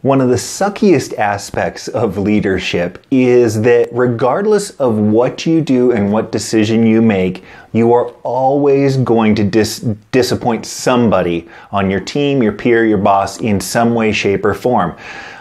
One of the suckiest aspects of leadership is that regardless of what you do and what decision you make, you are always going to disappoint somebody on your team, your peer, your boss in some way, shape, or form.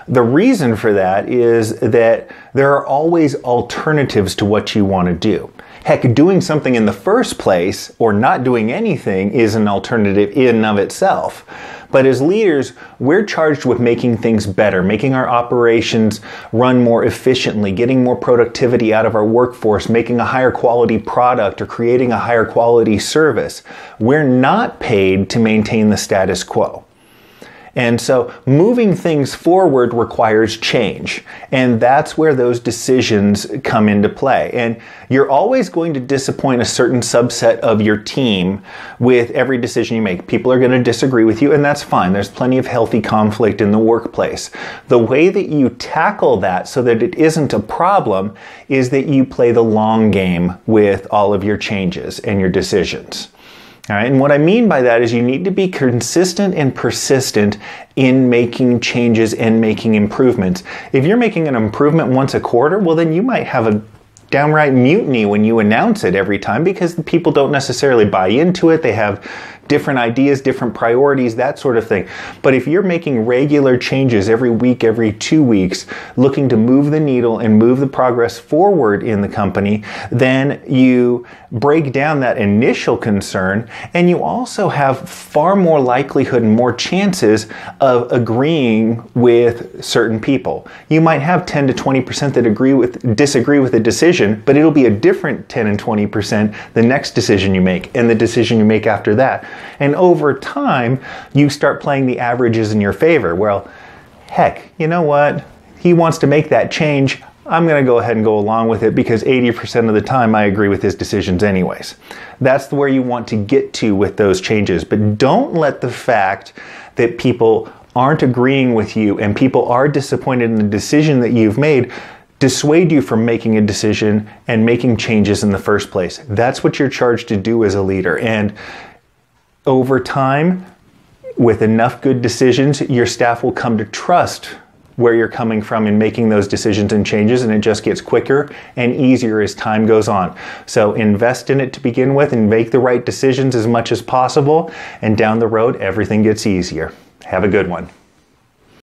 The reason for that is that there are always alternatives to what you want to do. Heck, doing something in the first place or not doing anything is an alternative in and of itself. But as leaders, we're charged with making things better, making our operations run more efficiently, getting more productivity out of our workforce, making a higher quality product or creating a higher quality service. We're not paid to maintain the status quo. And so moving things forward requires change. And that's where those decisions come into play. And you're always going to disappoint a certain subset of your team with every decision you make. People are going to disagree with you, and that's fine. There's plenty of healthy conflict in the workplace. The way that you tackle that so that it isn't a problem is that you play the long game with all of your changes and your decisions. All right, and what I mean by that is you need to be consistent and persistent in making changes and making improvements. If you're making an improvement once a quarter, well, then you might have a downright mutiny when you announce it every time because the people don't necessarily buy into it. They have different ideas, different priorities, that sort of thing. But if you're making regular changes every week, every 2 weeks, looking to move the needle and move the progress forward in the company, then you break down that initial concern, and you also have far more likelihood and more chances of agreeing with certain people. You might have 10 to 20% that disagree with a decision, but it'll be a different 10 and 20% the next decision you make and the decision you make after that. And over time, you start playing the averages in your favor. Well, heck, you know what? He wants to make that change. I'm going to go ahead and go along with it because 80% of the time I agree with his decisions anyways. That's where you want to get to with those changes. But don't let the fact that people aren't agreeing with you and people are disappointed in the decision that you've made dissuade you from making a decision and making changes in the first place. That's what you're charged to do as a leader. And over time, with enough good decisions, your staff will come to trust where you're coming from in making those decisions and changes, and it just gets quicker and easier as time goes on. So invest in it to begin with and make the right decisions as much as possible, and down the road, everything gets easier. Have a good one.